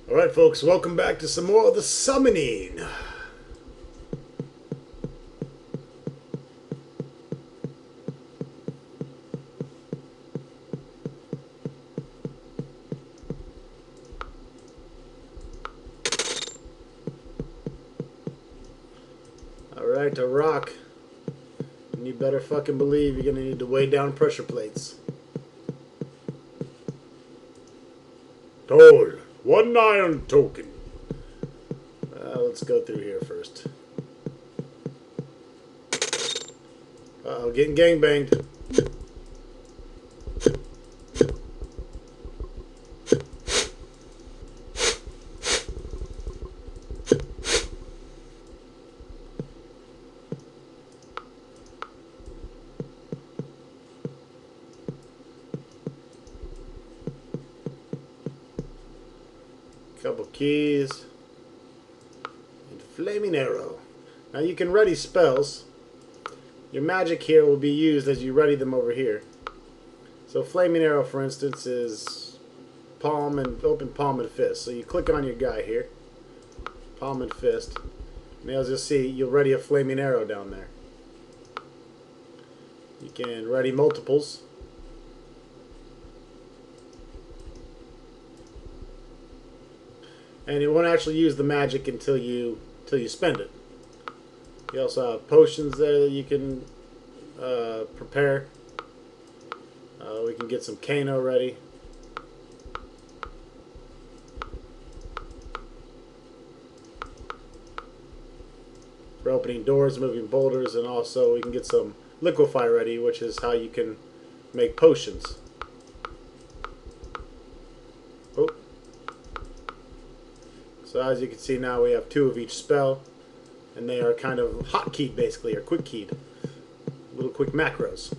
Alright folks, welcome back to some more of the summoning. Alright, to rock. And you better fucking believe you're gonna need to weigh down pressure plates. Toll, one iron token. Let's go through here first. Uh-oh, getting gangbanged. Couple keys. And flaming arrow. Now you can ready spells. Your magic here will be used as you ready them over here. So flaming arrow, for instance, is palm and open palm and fist. So you click on your guy here, palm and fist, and as you'll see, you'll ready a flaming arrow down there. You can ready multiples. And you won't actually use the magic until you spend it. You also have potions there that you can prepare. We can get some Kano ready. For opening doors, moving boulders, and also we can get some liquefy ready, which is how you can make potions. Oh. So as you can see now, we have 2 of each spell, and they are kind of hotkeyed basically, or quick keyed. Little quick macros.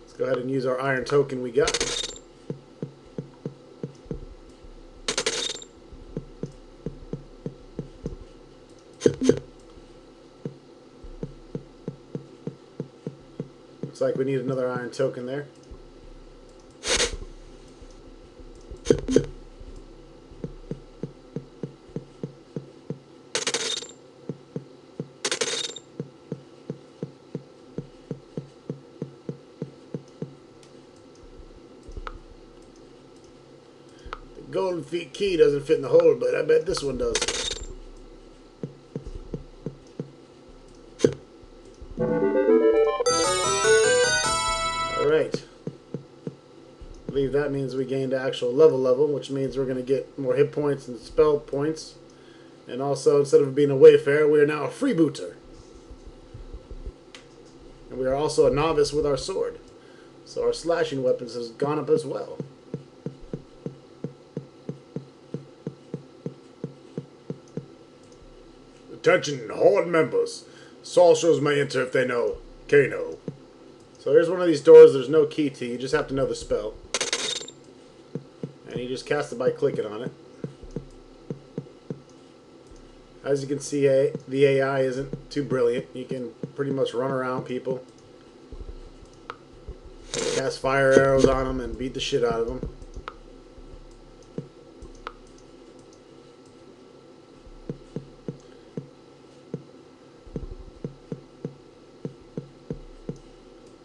Let's go ahead and use our iron token we got. Looks like we need another iron token there. Golden feet key doesn't fit in the hole, but I bet this one does. Alright. I believe that means we gained actual level, which means we're going to get more hit points and spell points. And also, instead of being a wayfarer, we are now a freebooter. And we are also a novice with our sword. So our slashing weapons has gone up as well. Attention, Horde members. Sorcerers may enter if they know Kano. So here's one of these doors there's no key to. You just have to know the spell. And you just cast it by clicking on it. As you can see, the AI isn't too brilliant. You can pretty much run around people, cast fire arrows on them, and beat the shit out of them.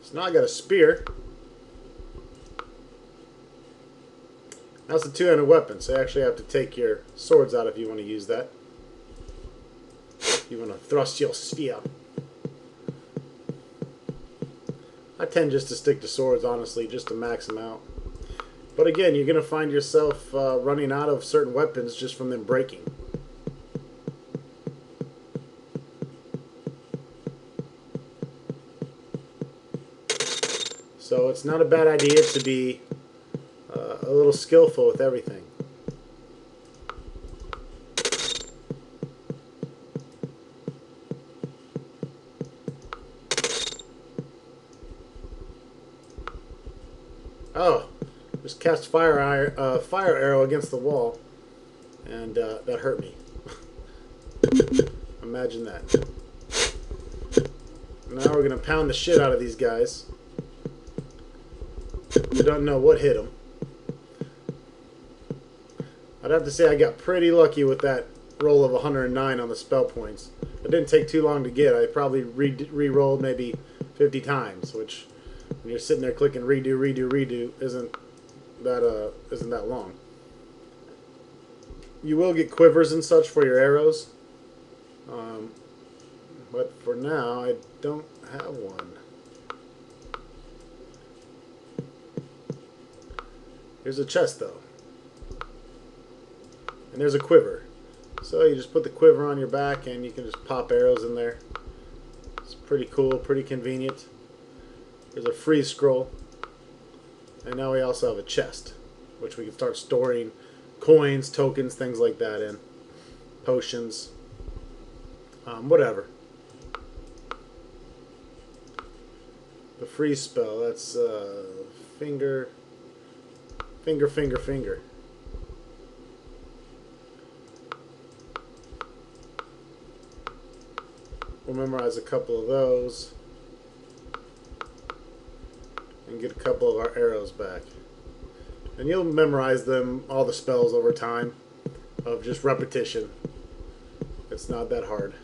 So now I got a spear. That's a 2-handed weapon, so you actually have to take your swords out if you want to use that. You want to thrust your spear. I tend just to stick to swords, honestly, just to max them out. But again, you're going to find yourself running out of certain weapons just from them breaking. So it's not a bad idea to be a little skillful with everything. Oh, just cast fire arrow against the wall, and that hurt me. Imagine that. Now we're gonna pound the shit out of these guys. We don't know what hit them. I'd have to say I got pretty lucky with that roll of 109 on the spell points. It didn't take too long to get. I probably re-rolled maybe 50 times, which when you're sitting there clicking redo, redo, redo, isn't that long. You will get quivers and such for your arrows, but for now I don't have one. Here's a chest though, and there's a quiver. So you just put the quiver on your back and you can just pop arrows in there. It's pretty cool, pretty convenient. There's a freeze scroll. And now we also have a chest, which we can start storing coins, tokens, things like that in. Potions. Whatever. The freeze spell, that's finger. We'll memorize a couple of those and get a couple of our arrows back. And you'll memorize them, all the spells over time of just repetition. It's not that hard.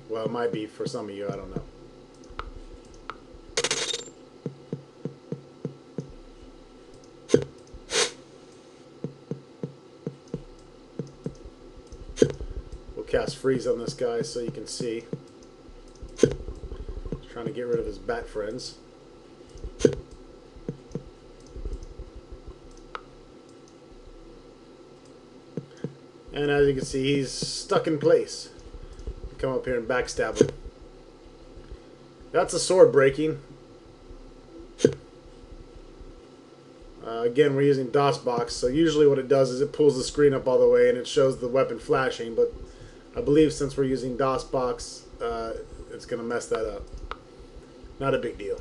Well, it might be for some of you, I don't know. Cast freeze on this guy so you can see. He's trying to get rid of his bat friends. And as you can see, he's stuck in place. Come up here and backstab him. That's a sword breaking. Again, we're using DOSBox, so usually what it does is it pulls the screen up all the way and it shows the weapon flashing, but I believe since we're using DOSBox, it's going to mess that up. Not a big deal.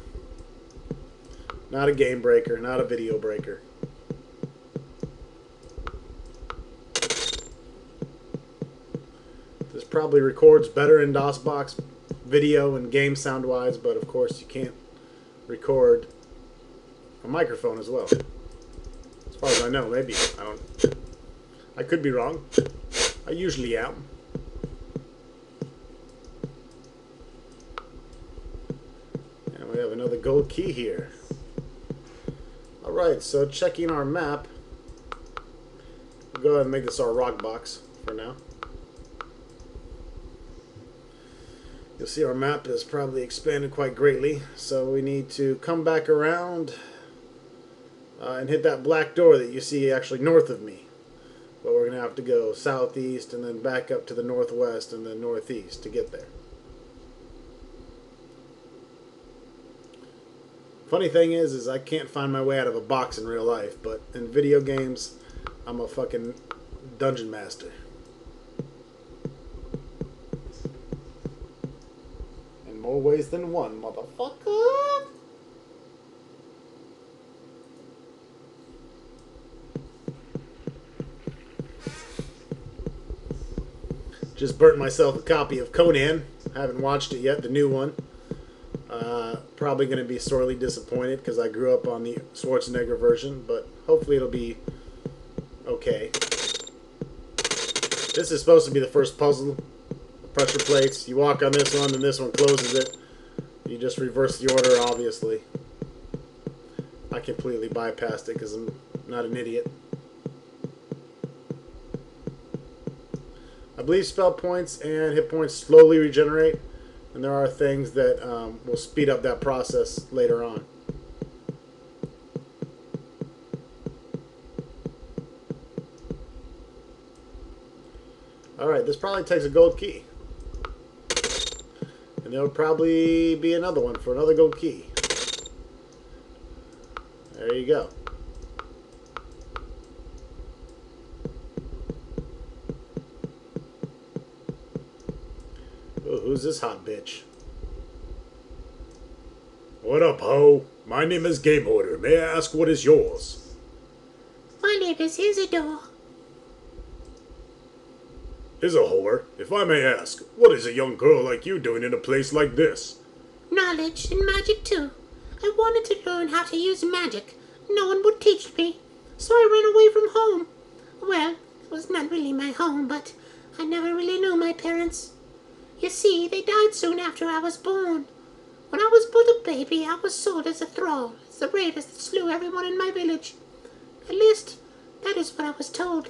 Not a game breaker, not a video breaker. This probably records better in DOSBox video and game sound wise, but of course you can't record a microphone as well. As far as I know, maybe. I could be wrong. I usually am. We have another gold key here. Alright, so checking our map. We'll go ahead and make this our rock box for now. You'll see our map has probably expanded quite greatly, so we need to come back around and hit that black door that you see actually north of me. But we're going to have to go southeast and then back up to the northwest and then northeast to get there. Funny thing is I can't find my way out of a box in real life, but in video games, I'm a fucking dungeon master. In more ways than one, motherfucker. Just burnt myself a copy of Conan. I haven't watched it yet, the new one. Probably going to be sorely disappointed because I grew up on the Schwarzenegger version, but hopefully it'll be okay. This is supposed to be the first puzzle. Pressure plates. You walk on this one, and this one closes it. You just reverse the order, obviously. I completely bypassed it because I'm not an idiot. I believe spell points and hit points slowly regenerate. And there are things that will speed up that process later on. Alright, this probably takes a gold key. And there'll probably be another one for another gold key. There you go. Oh, who's this hot bitch? What up, ho? My name is Gamehorder. May I ask what is yours? My name is Isidore. Is a whore. If I may ask, what is a young girl like you doing in a place like this? Knowledge and magic too. I wanted to learn how to use magic. No one would teach me. so I ran away from home. Well, it was not really my home, but I never really knew my parents. You see, they died soon after I was born. When I was but a baby, I was sold as a thrall, as the raiders that slew everyone in my village. At least, that is what I was told.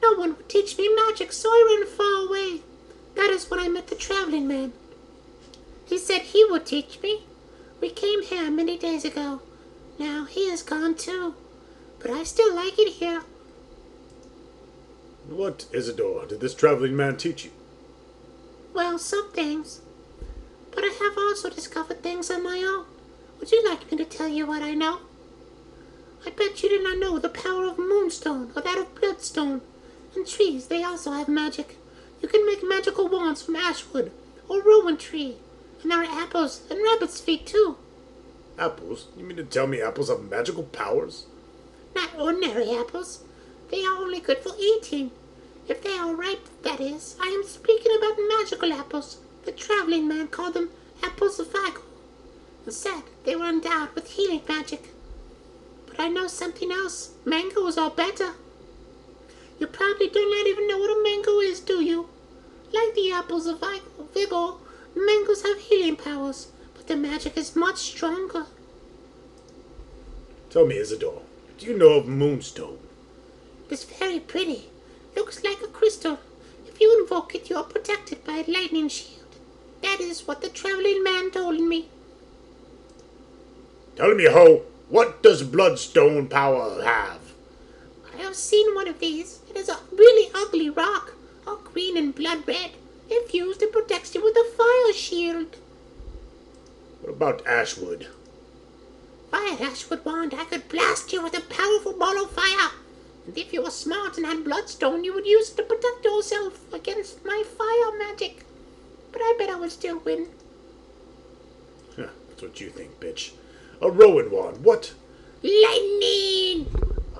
No one would teach me magic, so I ran far away. That is when I met the traveling man. He said he would teach me. We came here many days ago. Now he is gone too, but I still like it here. What, Isidore, did this traveling man teach you? Well, some things. But I have also discovered things on my own. Would you like me to tell you what I know? I bet you did not know the power of Moonstone or that of Bloodstone. And trees, they also have magic. You can make magical wands from ashwood or rowan tree. And there are apples and rabbit's feet too. Apples? You mean to tell me apples have magical powers? Not ordinary apples. They are only good for eating. If they are ripe, that is. I am speaking about magical apples. The traveling man called them apples of Vigo, and said they were endowed with healing magic. But I know something else. Mangoes are better. You probably do not even know what a mango is, do you? Like the apples of Vigo, mangoes have healing powers, but the magic is much stronger. Tell me, Isidore, do you know of Moonstone? It is very pretty. Looks like a crystal. If you invoke it, you are protected by a lightning shield. That is what the traveling man told me. Tell me, Ho, what does Bloodstone power have? I have seen one of these. It is a really ugly rock, all green and blood red. If used, it protects you with a fire shield. What about Ashwood? If I had Ashwood wand, I could blast you with a powerful ball of fire. And if you were smart and had Bloodstone, you would use it to protect yourself against my fire magic. But I bet I would still win. That's what you think, bitch. A rowan wand, what? Lightning!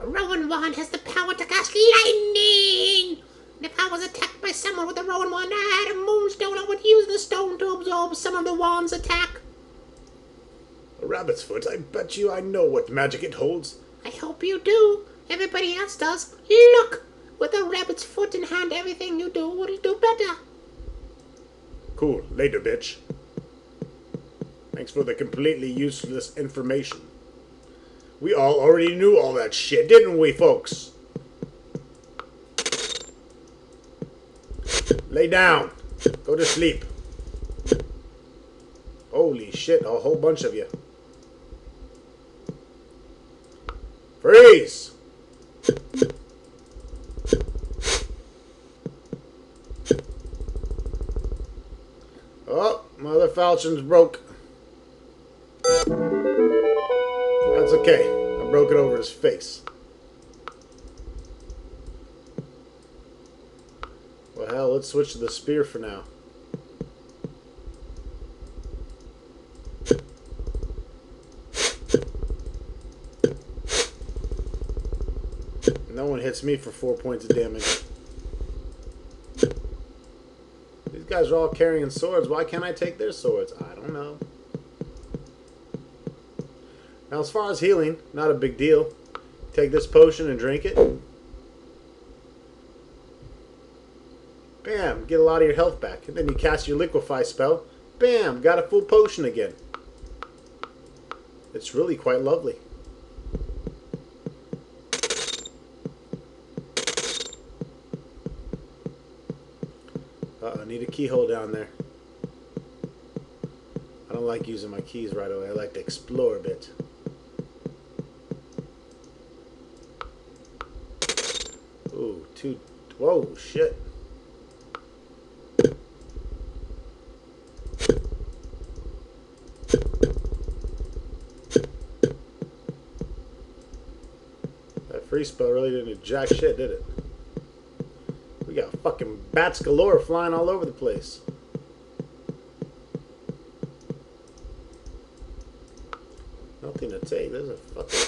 A rowan wand has the power to cast lightning! And if I was attacked by someone with a rowan wand and I had a moonstone, I would use the stone to absorb some of the wand's attack. A rabbit's foot? I bet you I know what magic it holds. I hope you do. Everybody else does. Look! With a rabbit's foot in hand, everything you do will do better. Cool. Later, bitch. Thanks for the completely useless information. We all already knew all that shit, didn't we, folks? Lay down. Go to sleep. Holy shit, a whole bunch of you. Freeze! Oh, Mother Falchion's broke. That's okay. I broke it over his face. Well, hell, let's switch to the spear for now. No one hits me for 4 points of damage. These guys are all carrying swords. Why can't I take their swords? I don't know. Now, as far as healing, not a big deal. Take this potion and drink it. Bam, get a lot of your health back. And then you cast your liquefy spell. Bam, got a full potion again. It's really quite lovely. I need a keyhole down there. I don't like using my keys right away. I like to explore a bit. Ooh, whoa, shit. That free spell really didn't do jack shit, did it? We got fucking bats galore flying all over the place. Nothing to take. There's a fucking...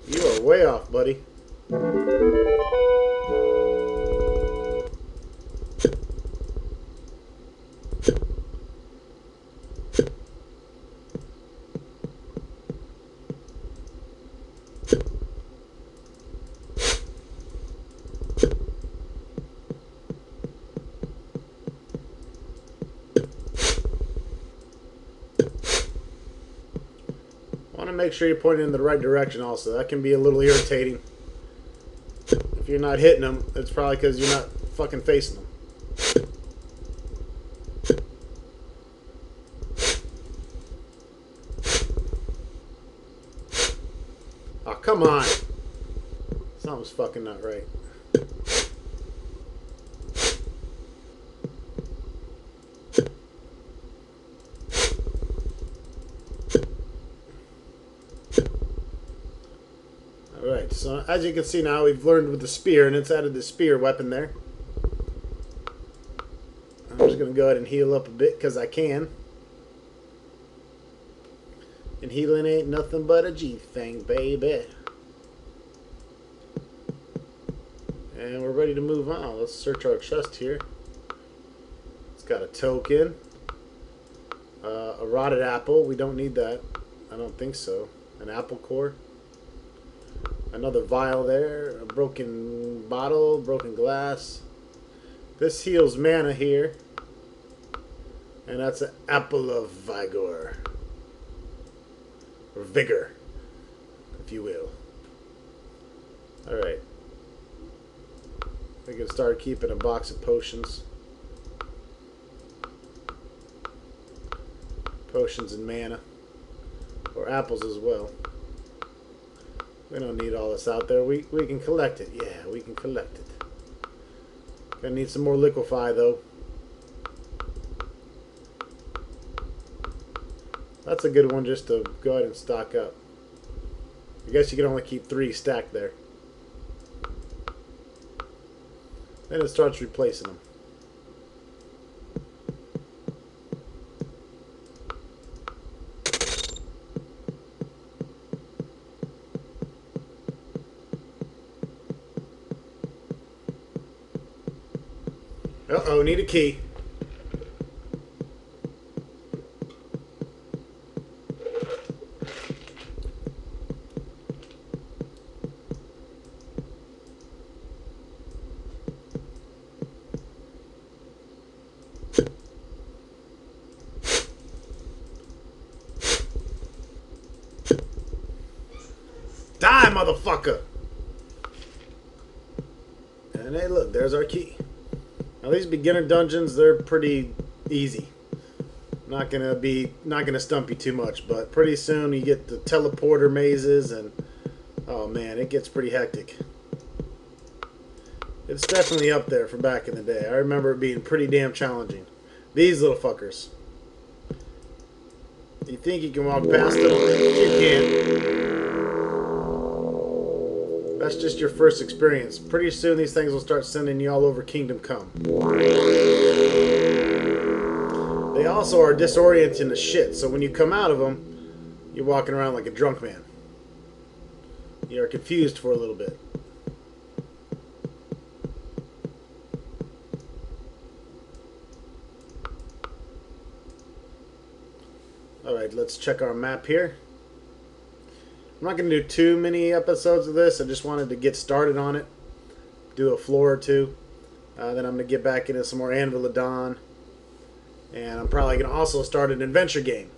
You are way off, buddy. to make sure you're pointing in the right direction also. That can be a little irritating. If you're not hitting them, it's probably because you're not fucking facing them. Oh, come on. Something's fucking not right. Alright, so as you can see now, we've learned with the spear, and it's added the spear weapon there. I'm just going to go ahead and heal up a bit, because I can. And healing ain't nothing but a G thing, baby. And we're ready to move on. Let's search our chest here. It's got a token. A rotted apple. We don't need that. I don't think so. An apple core. Another vial there. A broken bottle. Broken glass. This heals mana here. And that's an apple of vigor. Or vigor, if you will. Alright. We can start keeping a box of potions. Potions and mana. Or apples as well. We don't need all this out there. We can collect it. Yeah, we can collect it. Gonna need some more liquefy though. That's a good one just to go ahead and stock up. I guess you can only keep 3 stacked there. Then it starts replacing them. Uh-oh, need a key. Die, motherfucker! And hey, look, there's our key. Now these beginner dungeons, they're pretty easy. Not gonna stump you too much, but pretty soon you get the teleporter mazes, and oh man, it gets pretty hectic. It's definitely up there from back in the day. I remember it being pretty damn challenging. These little fuckers. You think you can walk past them? You can't. That's just your first experience. Pretty soon these things will start sending you all over Kingdom Come. They also are disorienting as shit, so when you come out of them, you're walking around like a drunk man. You're confused for a little bit. Alright, let's check our map here. I'm not going to do too many episodes of this. I just wanted to get started on it. Do a floor or two. Then I'm going to get back into some more Anvil of Dawn. And I'm probably going to also start an adventure game.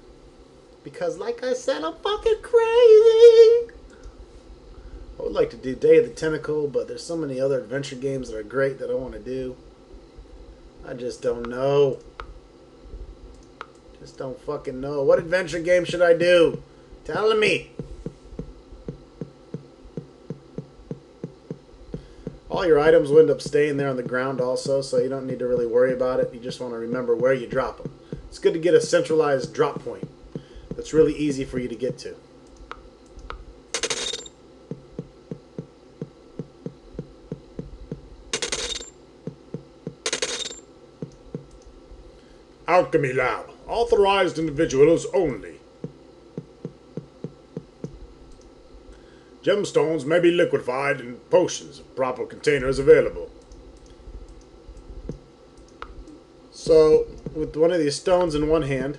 Because like I said, I'm fucking crazy. I would like to do Day of the Tentacle, but there's so many other adventure games that are great that I want to do. I just don't know. Just don't fucking know. What adventure game should I do? Tell me. All your items will end up staying there on the ground also, so you don't need to really worry about it. You just want to remember where you drop them. It's good to get a centralized drop point that's really easy for you to get to. Alchemy Lab. Authorized individuals only. Gemstones may be liquefied in potions if proper containers available. So, with one of these stones in one hand,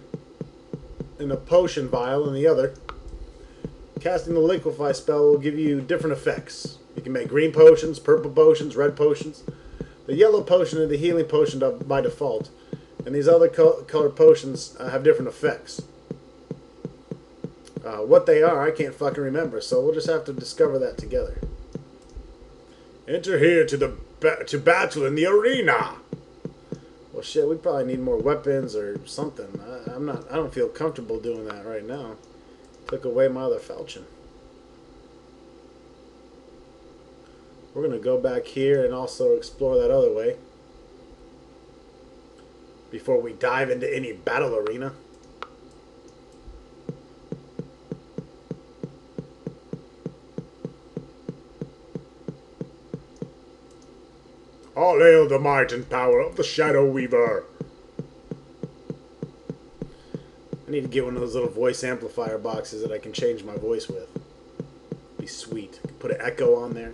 and a potion vial in the other, casting the liquefy spell will give you different effects. You can make green potions, purple potions, red potions. The yellow potion is the healing potion by default, and these other colored potions have different effects. What they are, I can't fucking remember, so we'll just have to discover that together. Enter here to battle in the arena. Well, shit, we probably need more weapons or something. I don't feel comfortable doing that right now. Took away my other falchion. We're gonna go back here and also explore that other way before we dive into any battle arena. All hail the might and power of the Shadow Weaver. I need to get one of those little voice amplifier boxes that I can change my voice with. Be sweet. Put an echo on there.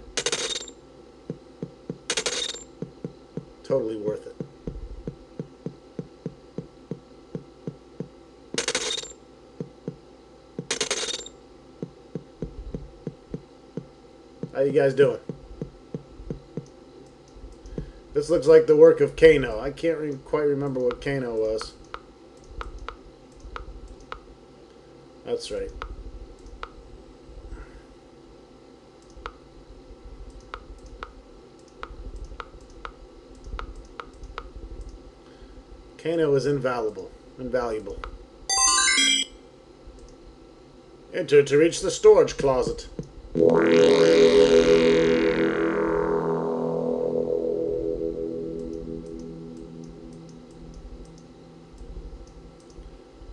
Totally worth it. How you guys doing? This looks like the work of Kano. I can't quite remember what Kano was. That's right. Kano is invaluable. Enter to reach the storage closet.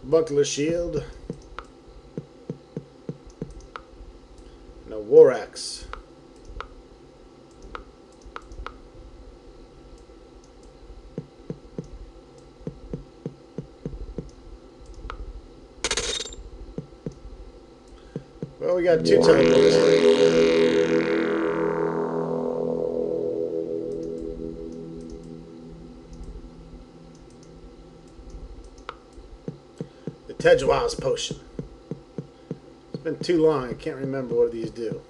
Buckler shield. And a war axe. Well, we got 2 teleports. The Tejwa's potion. It's been too long, I can't remember what these do.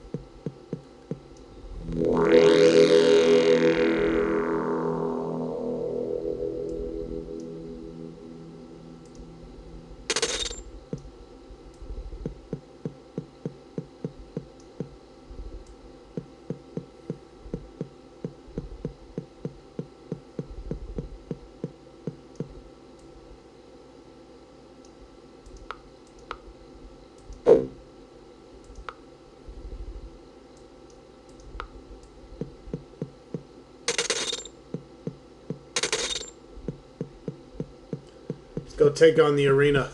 Go take on the arena.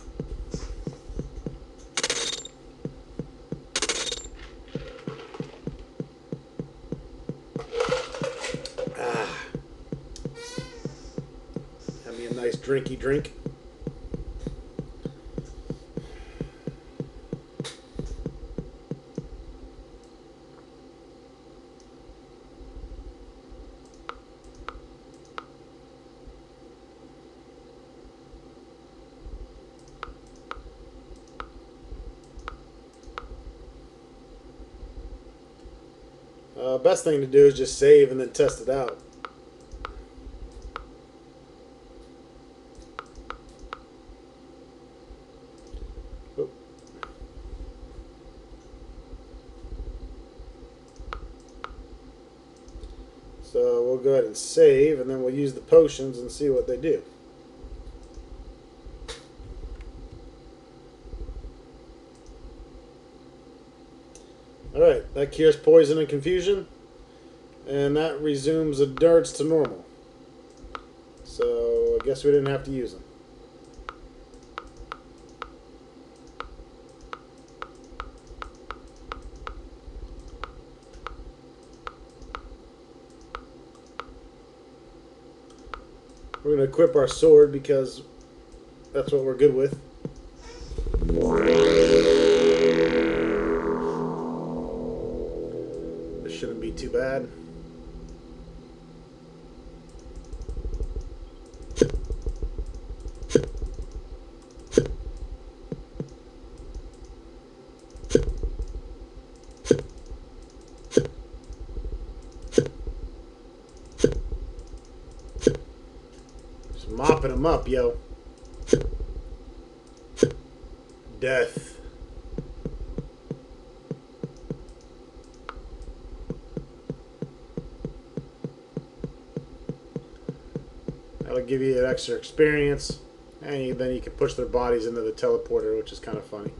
Have me a nice drinky drink. Best thing to do is just save and then test it out. Oop. So we'll go ahead and save, and then we'll use the potions and see what they do. Alright, that cures poison and confusion. And that resumes the darts to normal. So I guess we didn't have to use them. We're going to equip our sword because that's what we're good with. This shouldn't be too bad. Mopping them up, yo. Death. That'll give you an extra experience. And then you can push their bodies into the teleporter, which is kind of funny.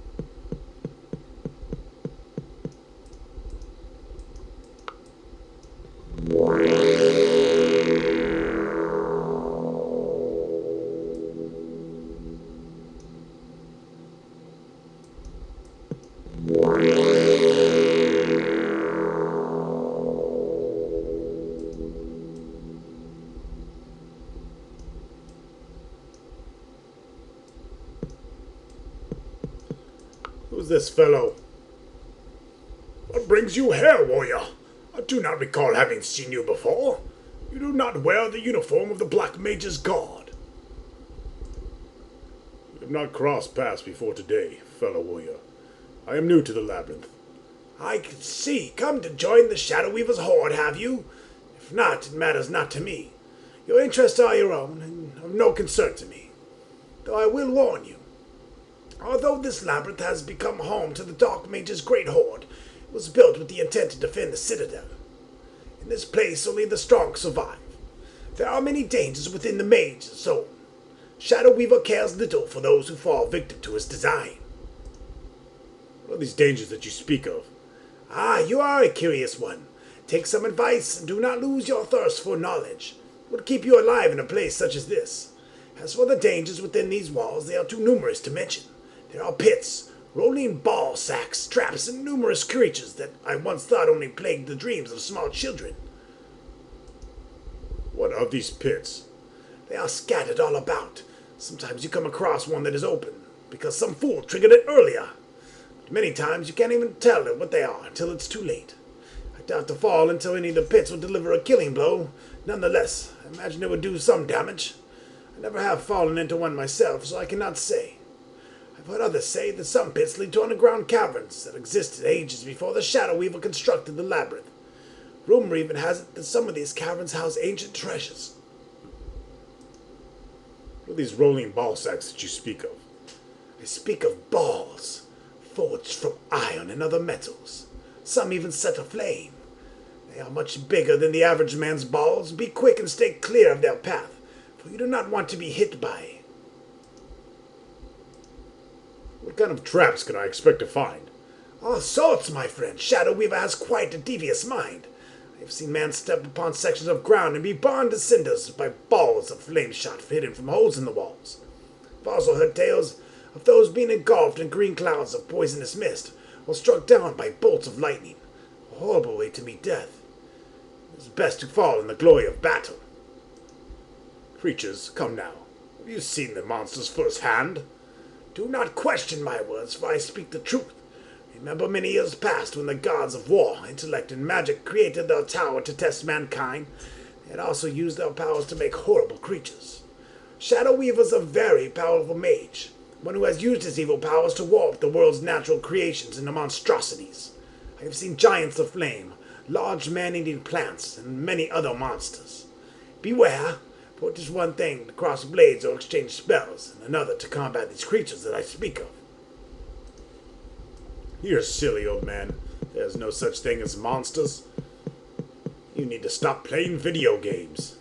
Who's this fellow? What brings you here, warrior? I do not recall having seen you before. You do not wear the uniform of the Black Mage's Guard. We have not crossed paths before today, fellow warrior. I am new to the labyrinth. I can see. Come to join the Shadow Weaver's horde, have you? If not, it matters not to me. Your interests are your own, and of no concern to me. Though I will warn you. Although this labyrinth has become home to the Dark Mage's great horde, it was built with the intent to defend the Citadel. In this place, only the strong survive. There are many dangers within the Mage's zone. Shadow Weaver cares little for those who fall victim to his design. What are these dangers that you speak of? Ah, you are a curious one. Take some advice and do not lose your thirst for knowledge. It would keep you alive in a place such as this. As for the dangers within these walls, they are too numerous to mention. There are pits, rolling ball sacks, traps, and numerous creatures that I once thought only plagued the dreams of small children. What of these pits? They are scattered all about. Sometimes you come across one that is open, because some fool triggered it earlier. But many times you can't even tell what they are until it's too late. I doubt to fall until any of the pits will deliver a killing blow. Nonetheless, I imagine it would do some damage. I never have fallen into one myself, so I cannot say. I've heard others say that some pits lead to underground caverns that existed ages before the Shadow Weaver constructed the labyrinth. Rumor even has it that some of these caverns house ancient treasures. What are these rolling ball sacks that you speak of? I speak of balls, forged from iron and other metals. Some even set aflame. They are much bigger than the average man's balls. Be quick and stay clear of their path, for you do not want to be hit by. What kind of traps can I expect to find? All sorts, my friend. Shadow Weaver has quite a devious mind. I have seen men step upon sections of ground and be burned to cinders by balls of flame shot hidden from holes in the walls. I've also heard tales of those being engulfed in green clouds of poisonous mist or struck down by bolts of lightning. A horrible way to meet death. It is best to fall in the glory of battle. Creatures, come now. Have you seen the monsters firsthand? Do not question my words, for I speak the truth. Remember many years past when the gods of war, intellect, and magic created their tower to test mankind. They had also used their powers to make horrible creatures. Shadow Weaver's a very powerful mage, one who has used his evil powers to warp the world's natural creations into monstrosities. I have seen giants of flame, large man-eating plants, and many other monsters. Beware, for it is one thing to cross blades or exchange spells, and another to combat these creatures that I speak of. You're silly, old man. There's no such thing as monsters. You need to stop playing video games.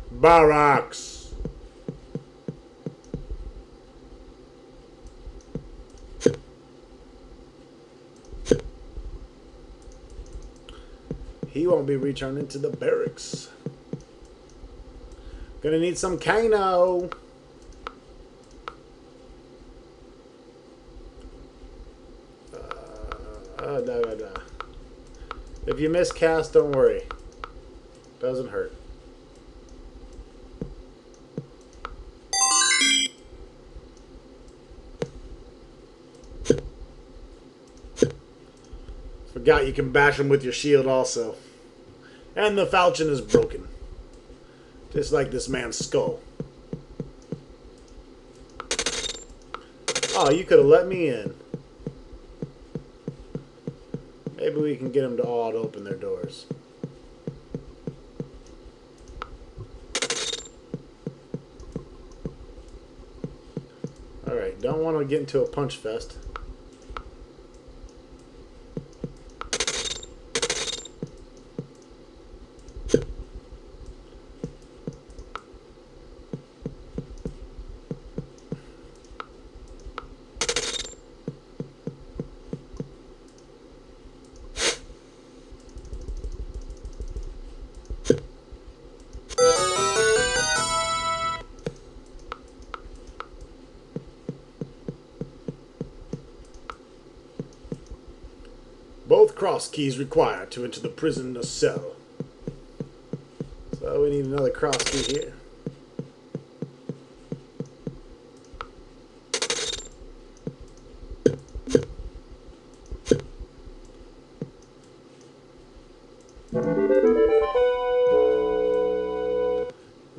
Barracks! He won't be returning to the barracks. Gonna need some Kano. No. If you miscast, don't worry. Doesn't hurt. Forgot you can bash him with your shield also. And the falchion is broken. Just like this man's skull. Oh, you could have let me in. Maybe we can get them to all to open their doors. Alright, don't want to get into a punch fest. cross keys required to enter the prisoner's cell. So we need another cross key here.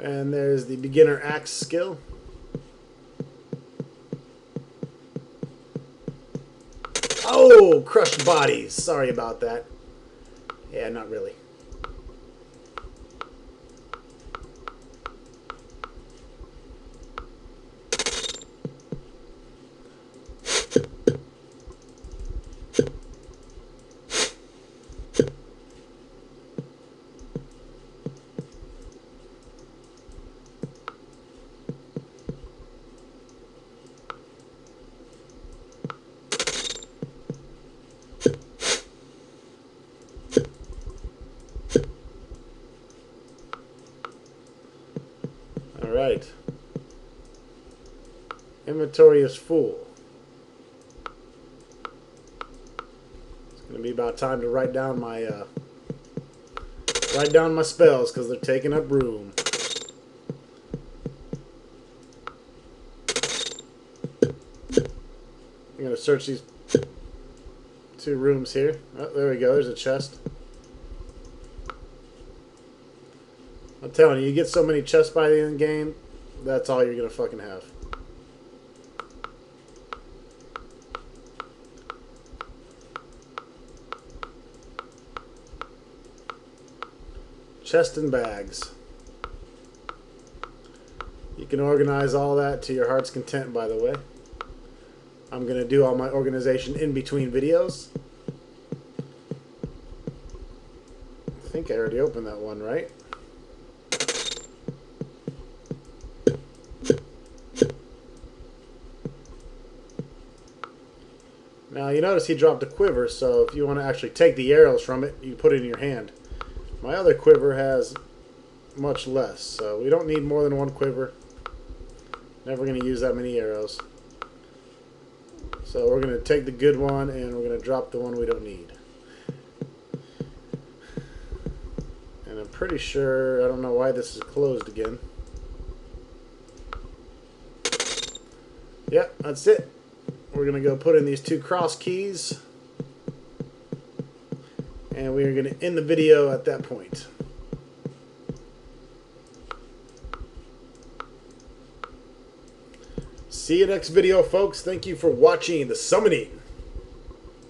And there's the beginner axe skill. Oh, crushed bodies. Sorry about that. Yeah, not really. Alright. Inventory is full. It's going to be about time to write down my spells because they're taking up room. I'm going to search these 2 rooms here. Oh, there we go. There's a chest. I'm telling you, you get so many chests by the end of the game, that's all you're going to fucking have. Chest and bags. You can organize all that to your heart's content, by the way. I'm going to do all my organization in between videos. I think I already opened that one, right? Now you notice he dropped a quiver, so if you want to actually take the arrows from it, you put it in your hand. My other quiver has much less, so we don't need more than 1 quiver. Never going to use that many arrows. So we're going to take the good one and we're going to drop the one we don't need. And I'm pretty sure, I don't know why this is closed again. Yep, that's it. We're going to go put in these 2 cross keys. And we are going to end the video at that point. See you next video, folks. Thank you for watching the summoning.